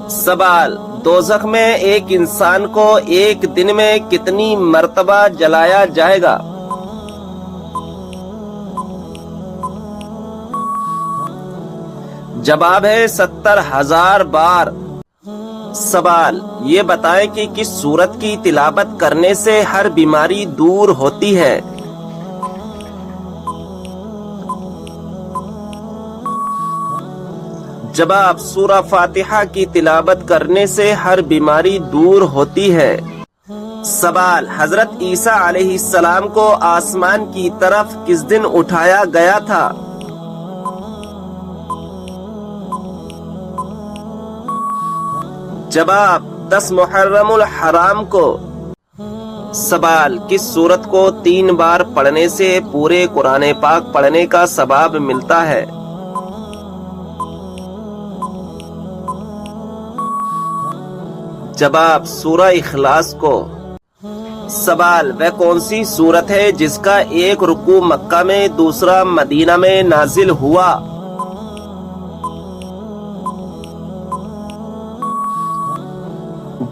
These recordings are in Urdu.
سوال: دوزخ میں ایک انسان کو ایک دن میں کتنی مرتبہ جلایا جائے گا؟ جواب ہے 70,000 بار۔ سوال: یہ بتائیں کہ کس سورت کی تلاوت کرنے سے ہر بیماری دور ہوتی ہے؟ جواب: سورہ فاتحہ کی تلاوت کرنے سے ہر بیماری دور ہوتی ہے۔ سوال: حضرت عیسیٰ علیہ السلام کو آسمان کی طرف کس دن اٹھایا گیا تھا؟ جواب: 10 محرم الحرام کو۔ سوال: کس سورت کو 3 بار پڑھنے سے پورے قرآن پاک پڑھنے کا ثواب ملتا ہے؟ جواب: سورہ اخلاص کو۔ سوال: وہ کون سی سورت ہے جس کا ایک رکوع مکہ میں دوسرا مدینہ میں نازل ہوا؟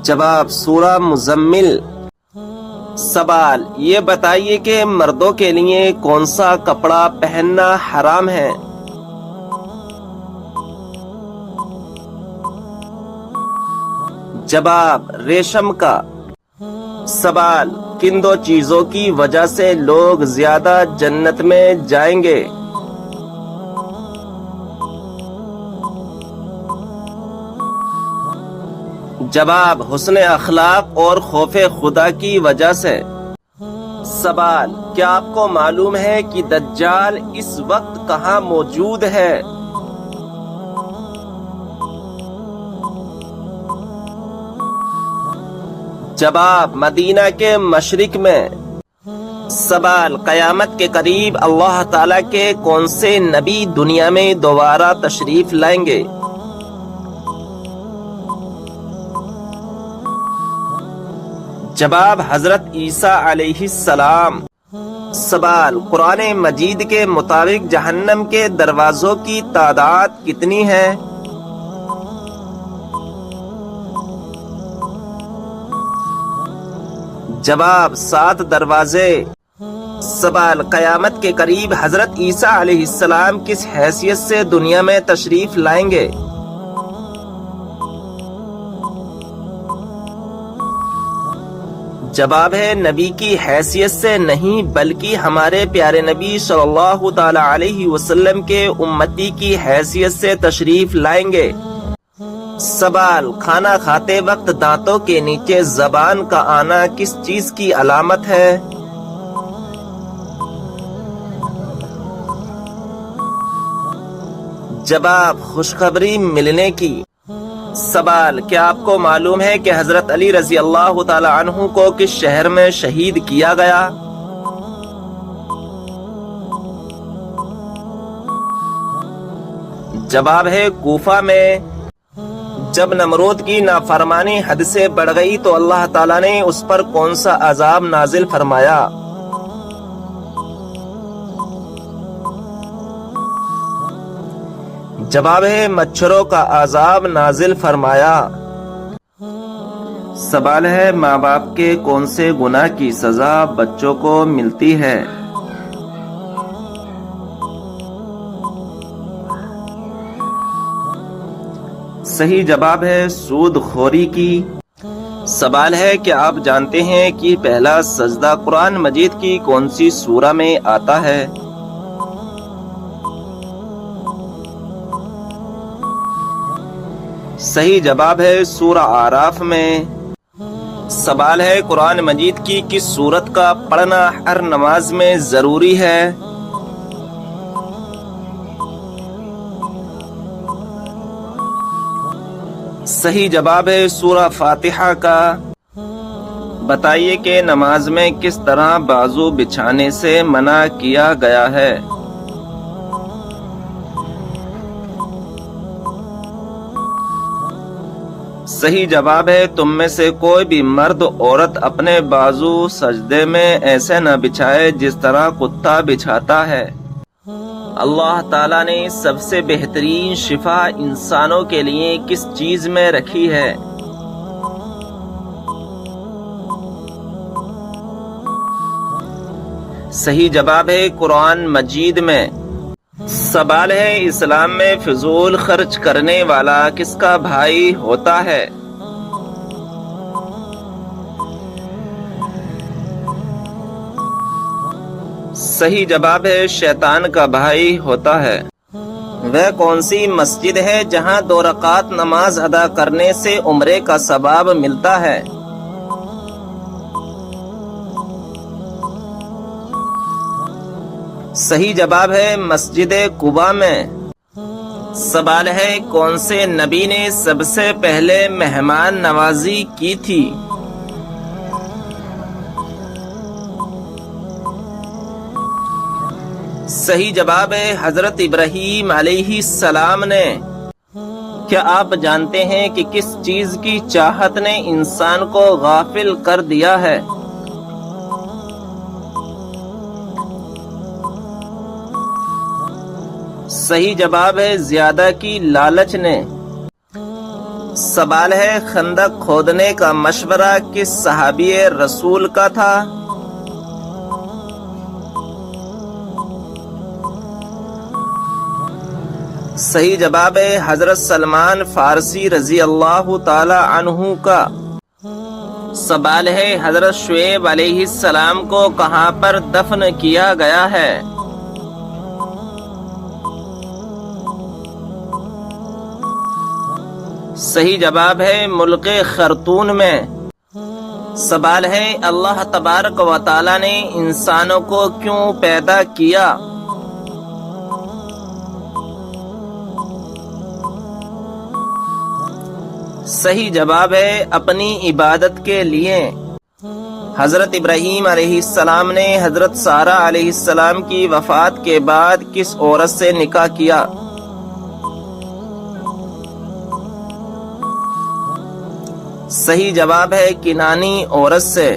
جواب: سورہ مزمل۔ سوال: یہ بتائیے کہ مردوں کے لیے کون سا کپڑا پہننا حرام ہے؟ جواب: ریشم کا۔ سوال: کن 2 چیزوں کی وجہ سے لوگ زیادہ جنت میں جائیں گے؟ جواب: حسن اخلاق اور خوف خدا کی وجہ سے۔ سوال: کیا آپ کو معلوم ہے کہ دجال اس وقت کہاں موجود ہے؟ جواب: مدینہ کے مشرق میں۔ سوال: قیامت کے قریب اللہ تعالیٰ کے کون سے نبی دنیا میں دوبارہ تشریف لائیں گے؟ جواب: حضرت عیسیٰ علیہ السلام۔ سوال: قرآن مجید کے مطابق جہنم کے دروازوں کی تعداد کتنی ہے؟ جواب: 7 دروازے۔ سوال: قیامت کے قریب حضرت عیسیٰ علیہ السلام کس حیثیت سے دنیا میں تشریف لائیں گے؟ جواب ہے نبی کی حیثیت سے نہیں بلکہ ہمارے پیارے نبی صلی اللہ تعالی علیہ وسلم کے امتی کی حیثیت سے تشریف لائیں گے۔ سوال: کھانا کھاتے وقت دانتوں کے نیچے زبان کا آنا کس چیز کی علامت ہے؟ جواب: خوشخبری ملنے کی۔ سوال: کیا آپ کو معلوم ہے کہ حضرت علی رضی اللہ تعالی عنہ کو کس شہر میں شہید کیا گیا؟ جواب ہے کوفہ میں۔ جب نمرود کی نافرمانی حد سے بڑھ گئی تو اللہ تعالیٰ نے اس پر کون سا عذاب نازل فرمایا؟ جواب ہے مچھروں کا عذاب نازل فرمایا۔ سوال ہے ماں باپ کے کون سے گناہ کی سزا بچوں کو ملتی ہے؟ صحیح جواب ہے سود خوری کی۔ سوال ہے کہ آپ جانتے ہیں کہ پہلا سجدہ قرآن مجید کی کون سی سورہ میں آتا ہے؟ صحیح جواب ہے سورہ اعراف میں۔ سوال ہے قرآن مجید کی کس سورت کا پڑھنا ہر نماز میں ضروری ہے؟ صحیح جواب ہے سورہ فاتحہ کا۔ بتائیے کہ نماز میں کس طرح بازو بچھانے سے منع کیا گیا ہے؟ صحیح جواب ہے تم میں سے کوئی بھی مرد عورت اپنے بازو سجدے میں ایسے نہ بچھائے جس طرح کتا بچھاتا ہے۔ اللہ تعالیٰ نے سب سے بہترین شفا انسانوں کے لیے کس چیز میں رکھی ہے؟ صحیح جواب ہے قرآن مجید میں۔ سوال ہے اسلام میں فضول خرچ کرنے والا کس کا بھائی ہوتا ہے؟ صحیح جواب ہے شیطان کا بھائی ہوتا ہے۔ وہ کون سی مسجد ہے جہاں 2 رکعت نماز ادا کرنے سے عمرے کا ثواب ملتا ہے؟ صحیح جواب ہے مسجد قباء میں۔ سوال ہے کون سے نبی نے سب سے پہلے مہمان نوازی کی تھی؟ صحیح جواب ہے حضرت ابراہیم علیہ السلام نے۔ کیا آپ جانتے ہیں کہ کس چیز کی چاہت نے انسان کو غافل کر دیا ہے؟ صحیح جواب ہے زیادہ کی لالچ نے۔ سوال ہے خندق کھودنے کا مشورہ کس صحابی رسول کا تھا؟ صحیح جواب ہے حضرت سلمان فارسی رضی اللہ تعالی عنہ کا۔ سوال ہے حضرت شعیب علیہ السلام کو کہاں پر دفن کیا گیا ہے؟ صحیح جواب ہے ملک خرطون میں۔ سوال ہے اللہ تبارک و تعالی نے انسانوں کو کیوں پیدا کیا؟ صحیح جواب ہے اپنی عبادت کے لیے۔ حضرت ابراہیم علیہ السلام نے حضرت سارہ علیہ السلام کی وفات کے بعد کس عورت سے نکاح کیا؟ صحیح جواب ہے کنانی عورت سے۔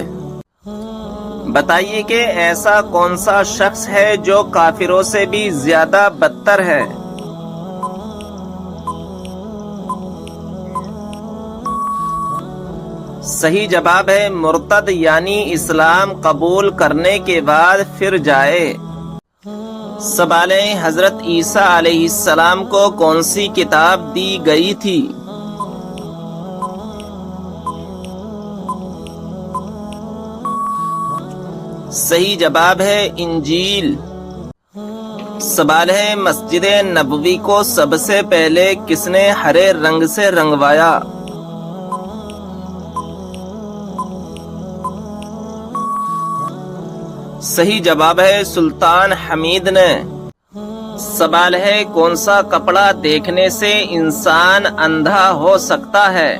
بتائیے کہ ایسا کون سا شخص ہے جو کافروں سے بھی زیادہ بدتر ہے؟ صحیح جواب ہے مرتد یعنی اسلام قبول کرنے کے بعد پھر جائے۔ سوال ہے حضرت عیسیٰ علیہ السلام کو کون سی کتاب دی گئی تھی؟ صحیح جواب ہے انجیل۔ سوال ہے مسجد نبوی کو سب سے پہلے کس نے ہرے رنگ سے رنگوایا؟ صحیح جواب ہے سلطان حمید نے۔ سوال ہے کون سا کپڑا دیکھنے سے انسان اندھا ہو سکتا ہے؟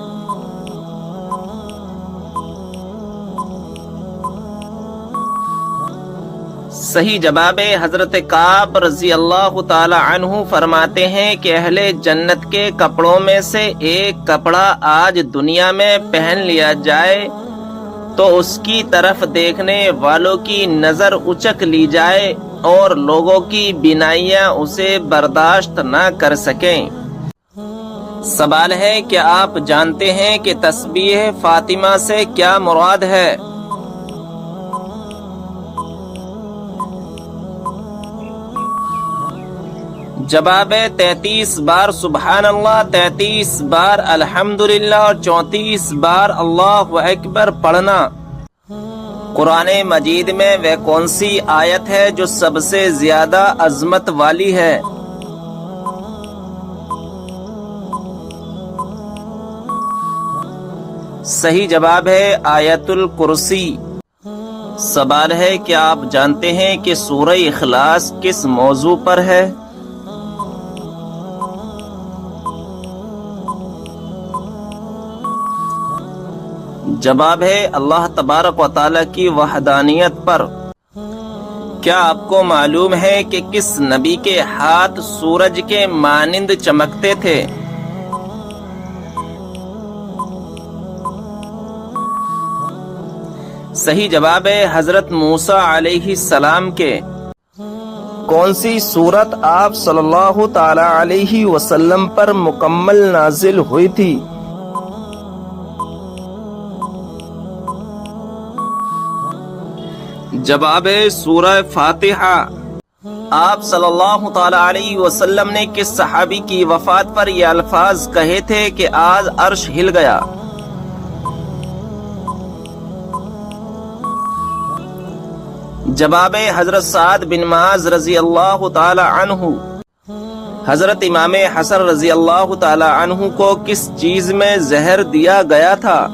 صحیح جواب ہے حضرت کعب رضی اللہ تعالی عنہ فرماتے ہیں کہ اہل جنت کے کپڑوں میں سے ایک کپڑا آج دنیا میں پہن لیا جائے تو اس کی طرف دیکھنے والوں کی نظر اچک لی جائے اور لوگوں کی بینائیاں اسے برداشت نہ کر سکیں۔ سوال ہے کہ آپ جانتے ہیں کہ تسبیح فاطمہ سے کیا مراد ہے؟ جواب ہے 33 بار سبحان اللہ، 33 بار الحمدللہ اور 34 بار اللہ اکبر پڑھنا۔ قرآن مجید میں وہ کون سی آیت ہے جو سب سے زیادہ عظمت والی ہے؟ صحیح جواب ہے آیت الکرسی۔ سوال ہے کہ آپ جانتے ہیں کہ سورہ اخلاص کس موضوع پر ہے؟ جواب ہے اللہ تبارک و تعالی کی وحدانیت پر۔ کیا آپ کو معلوم ہے کہ کس نبی کے ہاتھ سورج کے مانند چمکتے تھے؟ صحیح جواب ہے حضرت موسیٰ علیہ السلام کے۔ کون سی سورت آپ صلی اللہ تعالی علیہ وسلم پر مکمل نازل ہوئی تھی؟ جواب ہے سورہ فاتحہ۔ آپ صلی اللہ تعالی علیہ وسلم نے کس صحابی کی وفات پر یہ الفاظ کہے تھے کہ آج عرش ہل گیا؟ جواب حضرت سعد بن معاذ رضی اللہ تعالی عنہ۔ حضرت امام حسن رضی اللہ تعالی عنہ کو کس چیز میں زہر دیا گیا تھا؟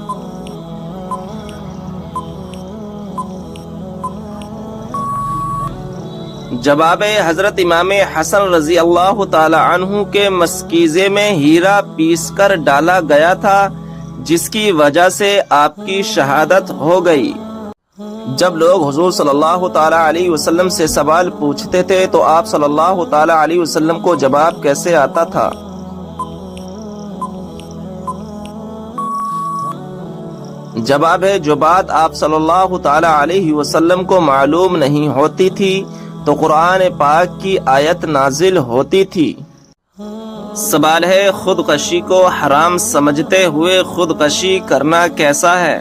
جواب حضرت امام حسن رضی اللہ تعالی عنہ کے مشکیزے میں ہیرا پیس کر ڈالا گیا تھا، جس کی وجہ سے آپ کی شہادت ہو گئی۔ جب لوگ حضور صلی اللہ تعالی علیہ وسلم سے سوال پوچھتے تھے تو آپ صلی اللہ تعالی علیہ وسلم کو جواب کیسے آتا تھا؟ جواب ہے جو بات آپ صلی اللہ تعالی علیہ وسلم کو معلوم نہیں ہوتی تھی تو قرآن پاک کی آیت نازل ہوتی تھی۔ سوال ہے خودکشی کو حرام سمجھتے ہوئے خودکشی کرنا کیسا ہے؟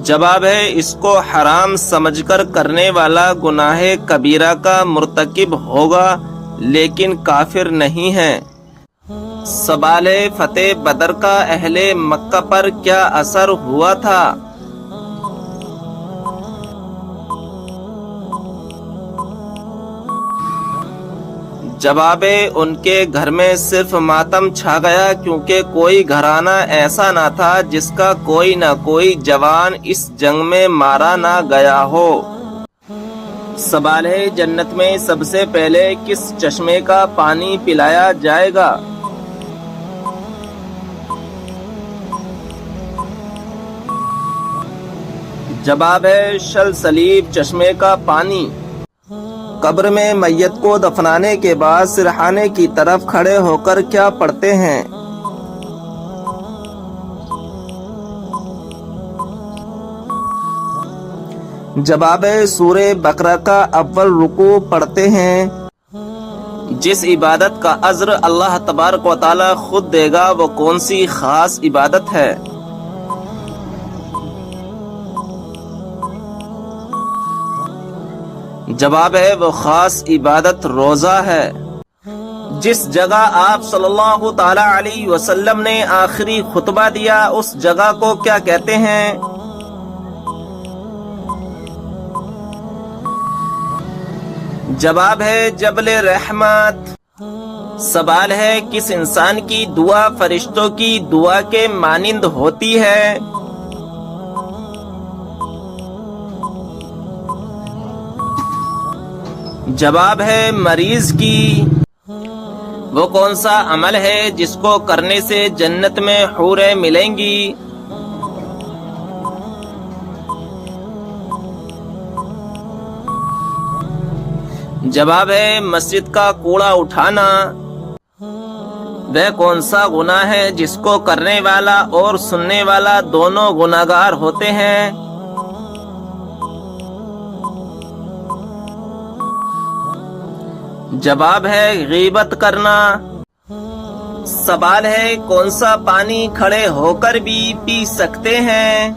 جواب ہے اس کو حرام سمجھ کر کرنے والا گناہ کبیرہ کا مرتکب ہوگا لیکن کافر نہیں ہے۔ سوال ہے فتح بدر کا اہل مکہ پر کیا اثر ہوا تھا؟ جواب ہے ان کے گھر میں صرف ماتم چھا گیا کیونکہ کوئی گھرانہ ایسا نہ تھا جس کا کوئی نہ کوئی جوان اس جنگ میں مارا نہ گیا ہو۔ سوال ہے جنت میں سب سے پہلے کس چشمے کا پانی پلایا جائے گا؟ جواب ہے سلسلیب چشمے کا پانی۔ قبر میں میت کو دفنانے کے بعد سرحانے کی طرف کھڑے ہو کر کیا پڑھتے ہیں؟ جواب ہے سورہ بقرہ کا اول رکوع پڑھتے ہیں۔ جس عبادت کا اجر اللہ تبارک و تعالی خود دے گا وہ کون سی خاص عبادت ہے؟ جواب ہے وہ خاص عبادت روزہ ہے۔ جس جگہ آپ صلی اللہ تعالی علیہ وسلم نے آخری خطبہ دیا اس جگہ کو کیا کہتے ہیں؟ جواب ہے جبل رحمت۔ سوال ہے کس انسان کی دعا فرشتوں کی دعا کے مانند ہوتی ہے؟ جواب ہے مریض کی۔ وہ کون سا عمل ہے جس کو کرنے سے جنت میں حوریں ملیں گی؟ جواب ہے مسجد کا کوڑا اٹھانا۔ وہ کون سا گناہ ہے جس کو کرنے والا اور سننے والا دونوں گناہگار ہوتے ہیں؟ جواب ہے غیبت کرنا۔ سوال ہے کون سا پانی کھڑے ہو کر بھی پی سکتے ہیں؟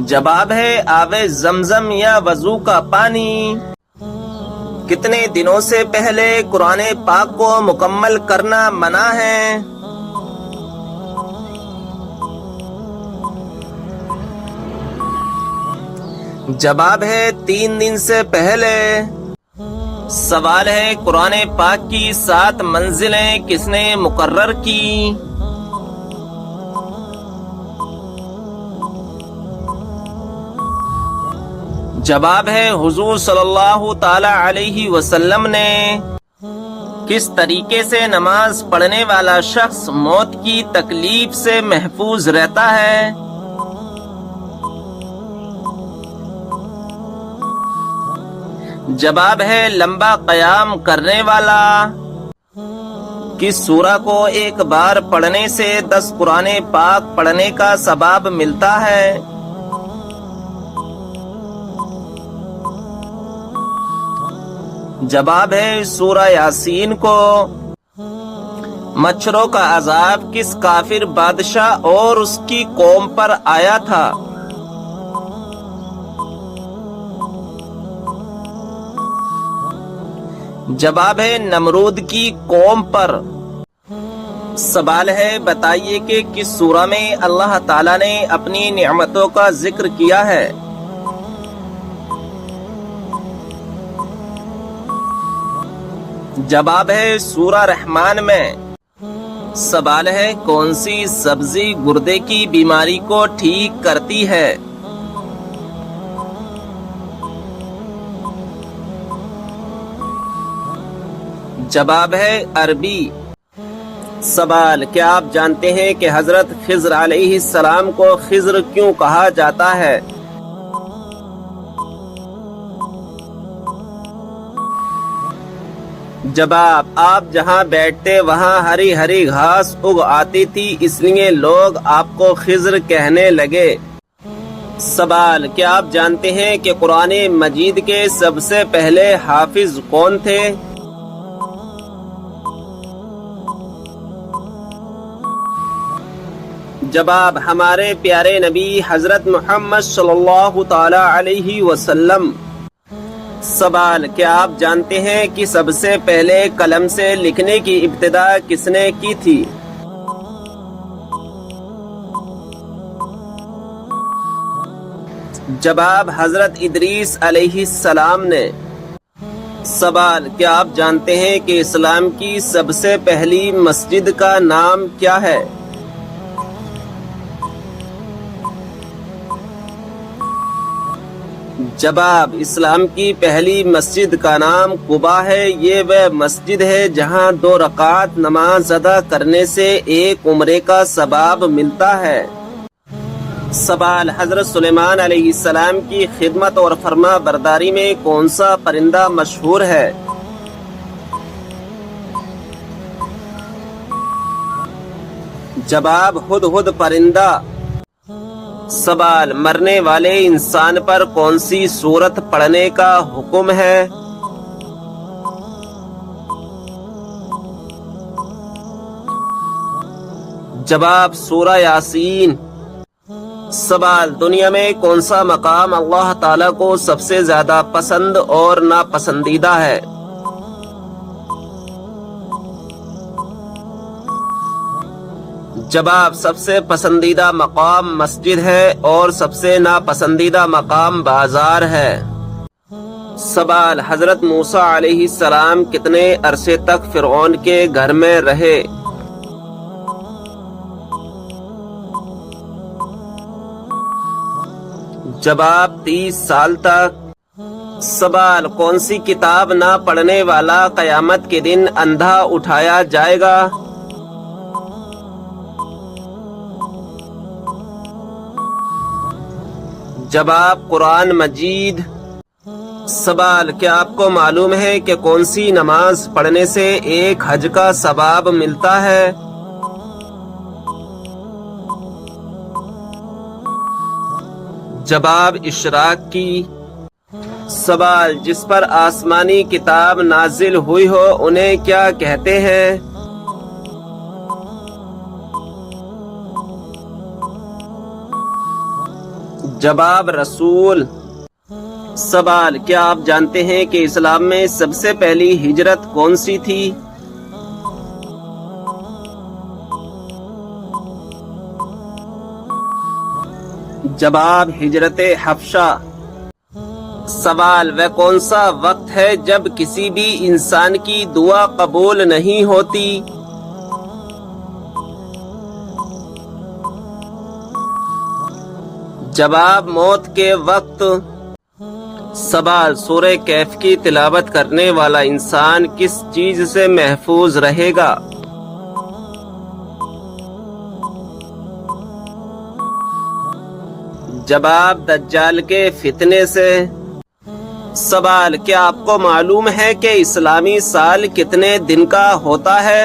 جواب ہے آب زمزم یا وضو کا پانی۔ کتنے دنوں سے پہلے قرآن پاک کو مکمل کرنا منع ہے؟ جواب ہے 3 دن سے پہلے۔ سوال ہے قرآن پاک کی 7 منزلیں کس نے مقرر کی؟ جواب ہے حضور صلی اللہ تعالی علیہ وسلم نے۔ کس طریقے سے نماز پڑھنے والا شخص موت کی تکلیف سے محفوظ رہتا ہے؟ جواب ہے لمبا قیام کرنے والا۔ کس سورہ کو ایک بار پڑھنے سے 10 قرآن پاک پڑھنے کا ثواب ملتا ہے؟ جواب ہے سورہ یاسین کو۔ مچھروں کا عذاب کس کافر بادشاہ اور اس کی قوم پر آیا تھا؟ جواب ہے نمرود کی قوم پر۔ سوال ہے بتائیے کہ کس سورہ میں اللہ تعالیٰ نے اپنی نعمتوں کا ذکر کیا ہے؟ جواب ہے سورہ رحمان میں۔ سوال ہے کون سی سبزی گردے کی بیماری کو ٹھیک کرتی ہے؟ جواب ہے عربی۔ سوال کیا آپ جانتے ہیں کہ حضرت خضر علیہ السلام کو خضر کیوں کہا جاتا ہے؟ جواب آپ جہاں بیٹھتے وہاں ہری ہری گھاس اگ آتی تھی اس لیے لوگ آپ کو خضر کہنے لگے۔ سوال کیا آپ جانتے ہیں کہ قرآن مجید کے سب سے پہلے حافظ کون تھے؟ جواب ہمارے پیارے نبی حضرت محمد صلی اللہ تعالی علیہ وسلم۔ سوال کیا آپ جانتے ہیں کہ سب سے پہلے قلم سے لکھنے کی ابتدا کس نے کی تھی؟ جواب حضرت ادریس علیہ السلام نے۔ سوال کیا آپ جانتے ہیں کہ اسلام کی سب سے پہلی مسجد کا نام کیا ہے؟ جواب اسلام کی پہلی مسجد کا نام قباء ہے۔ یہ وہ مسجد ہے جہاں 2 رکعت نماز ادا کرنے سے 1 عمرے کا ثواب ملتا ہے۔ سوال حضرت سلیمان علیہ السلام کی خدمت اور فرما برداری میں کون سا پرندہ مشہور ہے؟ جواب ہدہد پرندہ۔ سوال مرنے والے انسان پر کون سی سورت پڑھنے کا حکم ہے؟ جواب سورہ یاسین۔ سوال دنیا میں کون سا مقام اللہ تعالیٰ کو سب سے زیادہ پسند اور ناپسندیدہ ہے؟ جواب سب سے پسندیدہ مقام مسجد ہے اور سب سے ناپسندیدہ مقام بازار ہے۔ سوال حضرت موسیٰ علیہ السلام کتنے عرصے تک فرعون کے گھر میں رہے؟ جواب 30 سال تک۔ سوال کون سی کتاب نہ پڑھنے والا قیامت کے دن اندھا اٹھایا جائے گا؟ جواب قرآن مجید۔ سوال کیا آپ کو معلوم ہے کہ کون سی نماز پڑھنے سے 1 حج کا ثواب ملتا ہے؟ جواب اشراق کی۔ سوال جس پر آسمانی کتاب نازل ہوئی ہو انہیں کیا کہتے ہیں؟ جواب رسول۔ سوال کیا آپ جانتے ہیں کہ اسلام میں سب سے پہلی ہجرت کون سی تھی؟ جواب ہجرت حبشہ۔ سوال وہ کون سا وقت ہے جب کسی بھی انسان کی دعا قبول نہیں ہوتی؟ جواب موت کے وقت۔ سوال سورہ کہف کی تلاوت کرنے والا انسان کس چیز سے محفوظ رہے گا؟ جواب دجال کے فتنے سے۔ سوال کیا آپ کو معلوم ہے کہ اسلامی سال کتنے دن کا ہوتا ہے؟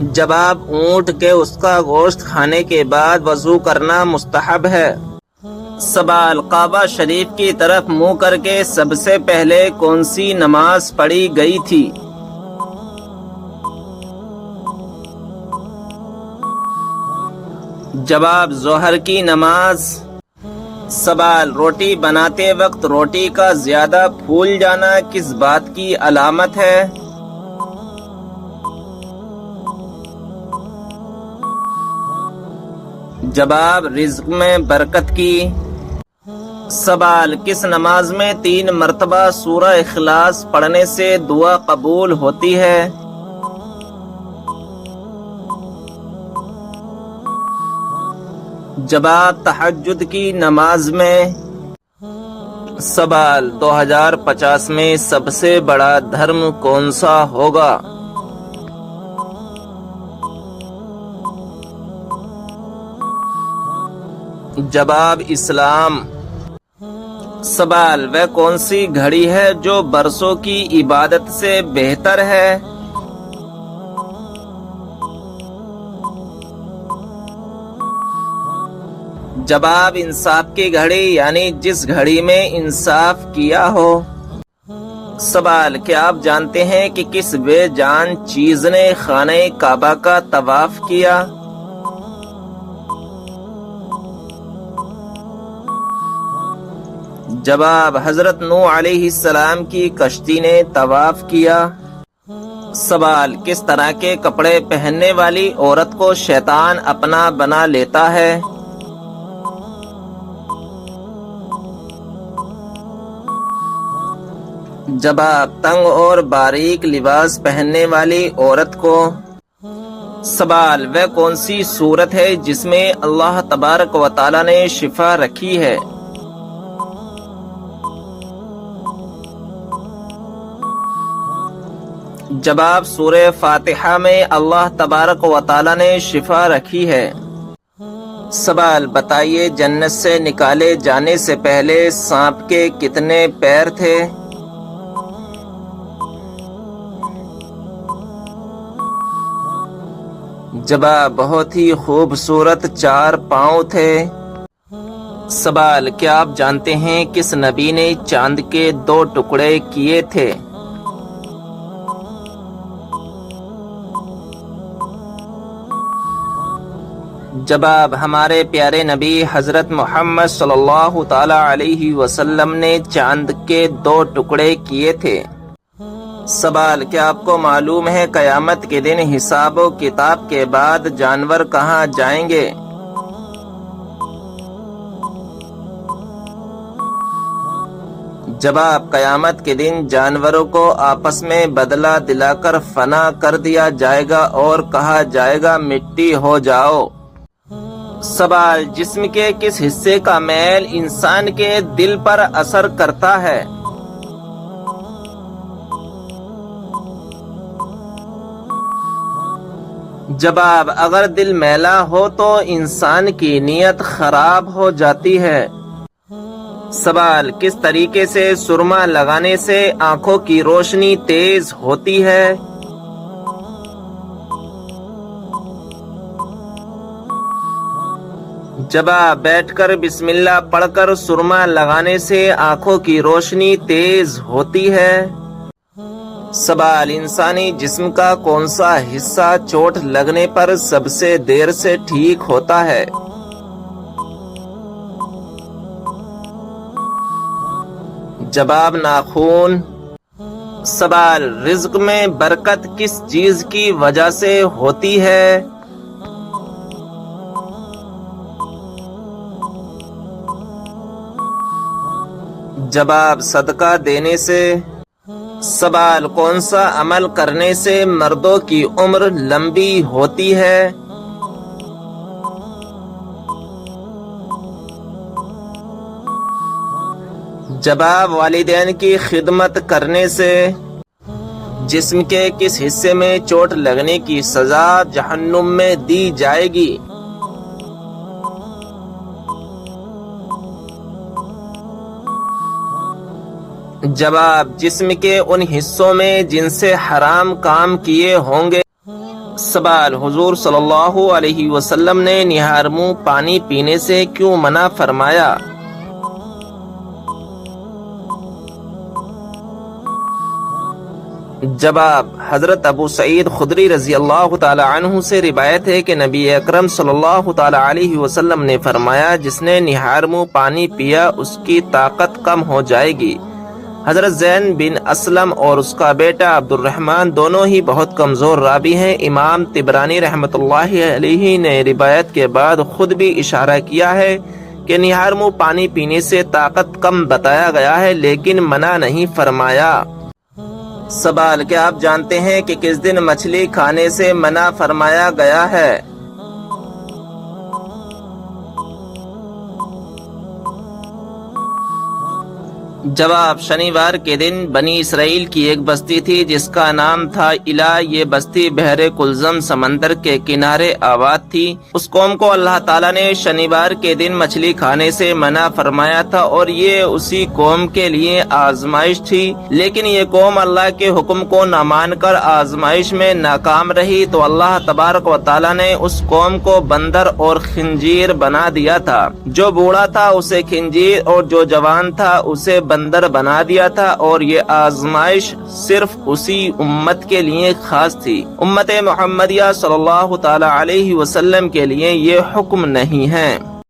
جواب اونٹ کے اس کا گوشت کھانے کے بعد وضو کرنا مستحب ہے۔ سوال، کعبہ شریف کی طرف منہ کر کے سب سے پہلے کون سی نماز پڑھی گئی تھی؟ جواب ظہر کی نماز۔ سوال، روٹی بناتے وقت روٹی کا زیادہ پھول جانا کس بات کی علامت ہے؟ جواب رزق میں برکت کی۔ سوال، کس نماز میں 3 مرتبہ سورہ اخلاص پڑھنے سے دعا قبول ہوتی ہے؟ جواب تہجد کی نماز میں۔ سوال، 2050 میں سب سے بڑا دھرم کون سا ہوگا؟ جواب اسلام۔ سوال، وہ کون سی گھڑی ہے جو برسوں کی عبادت سے بہتر ہے؟ جواب انصاف کی گھڑی، یعنی جس گھڑی میں انصاف کیا ہو۔ سوال، کیا آپ جانتے ہیں کہ کس بے جان چیز نے خانہ کعبہ کا طواف کیا؟ جواب حضرت نوح علیہ السلام کی کشتی نے طواف کیا۔ سوال، کس طرح کے کپڑے پہننے والی عورت کو شیطان اپنا بنا لیتا ہے؟ جواب تنگ اور باریک لباس پہننے والی عورت کو۔ سوال، وہ کون سی صورت ہے جس میں اللہ تبارک و تعالی نے شفا رکھی ہے؟ جواب سورہ فاتحہ میں اللہ تبارک و تعالی نے شفا رکھی ہے۔ سوال، بتائیے جنت سے نکالے جانے سے پہلے سانپ کے کتنے پیر تھے؟ جواب بہت ہی خوبصورت 4 پاؤں تھے۔ سوال، کیا آپ جانتے ہیں کس نبی نے چاند کے 2 ٹکڑے کیے تھے؟ جواب ہمارے پیارے نبی حضرت محمد صلی اللہ تعالی علیہ وسلم نے چاند کے 2 ٹکڑے کیے تھے۔ سوال، کیا آپ کو معلوم ہے قیامت کے دن حساب و کتاب کے بعد جانور کہاں جائیں گے؟ جواب قیامت کے دن جانوروں کو آپس میں بدلہ دلا کر فنا کر دیا جائے گا اور کہا جائے گا مٹی ہو جاؤ۔ سوال، جسم کے کس حصے کا میل انسان کے دل پر اثر کرتا ہے؟ جواب اگر دل میلا ہو تو انسان کی نیت خراب ہو جاتی ہے۔ سوال، کس طریقے سے سرما لگانے سے آنکھوں کی روشنی تیز ہوتی ہے؟ جواب بیٹھ کر بسم اللہ پڑھ کر سرما لگانے سے آنکھوں کی روشنی تیز ہوتی ہے۔ سوال، انسانی جسم کا کون سا حصہ چوٹ لگنے پر سب سے دیر سے ٹھیک ہوتا ہے؟ جواب ناخون۔ سوال، رزق میں برکت کس چیز کی وجہ سے ہوتی ہے؟ جواب صدقہ دینے سے۔ سوال، کون سا عمل کرنے سے مردوں کی عمر لمبی ہوتی ہے؟ جواب والدین کی خدمت کرنے سے۔ جسم کے کس حصے میں چوٹ لگنے کی سزا جہنم میں دی جائے گی؟ جواب جسم کے ان حصوں میں جن سے حرام کام کیے ہوں گے۔ سوال: حضور صلی اللہ علیہ وسلم نے نہار منہ پانی پینے سے کیوں منع فرمایا؟ جواب: حضرت ابو سعید خدری رضی اللہ تعالی عنہ سے روایت ہے کہ نبی اکرم صلی اللہ تعالی علیہ وسلم نے فرمایا، جس نے نہار منہ پانی پیا اس کی طاقت کم ہو جائے گی۔ حضرت زین بن اسلم اور اس کا بیٹا عبد الرحمن دونوں ہی بہت کمزور راوی ہیں۔ امام طبرانی رحمۃ اللہ علیہ نے روایت کے بعد خود بھی اشارہ کیا ہے کہ نہار منہ پانی پینے سے طاقت کم بتایا گیا ہے، لیکن منع نہیں فرمایا۔ سوال: کیا آپ جانتے ہیں کہ کس دن مچھلی کھانے سے منع فرمایا گیا ہے؟ جواب: شنیوار کے دن بنی اسرائیل کی ایک بستی تھی جس کا نام تھا الا۔ یہ بستی بحر کلزم سمندر کے کنارے آباد تھی۔ اس قوم کو اللہ تعالیٰ نے شنیوار کے دن مچھلی کھانے سے منع فرمایا تھا، اور یہ اسی قوم کے لیے آزمائش تھی، لیکن یہ قوم اللہ کے حکم کو نہ مان کر آزمائش میں ناکام رہی، تو اللہ تبارک و تعالیٰ نے اس قوم کو بندر اور خنزیر بنا دیا تھا۔ جو بوڑھا تھا اسے خنزیر اور جو جوان تھا اسے بندر بنا دیا تھا، اور یہ آزمائش صرف اسی امت کے لیے خاص تھی۔ امت محمدیہ صلی اللہ تعالی علیہ وسلم کے لیے یہ حکم نہیں ہے۔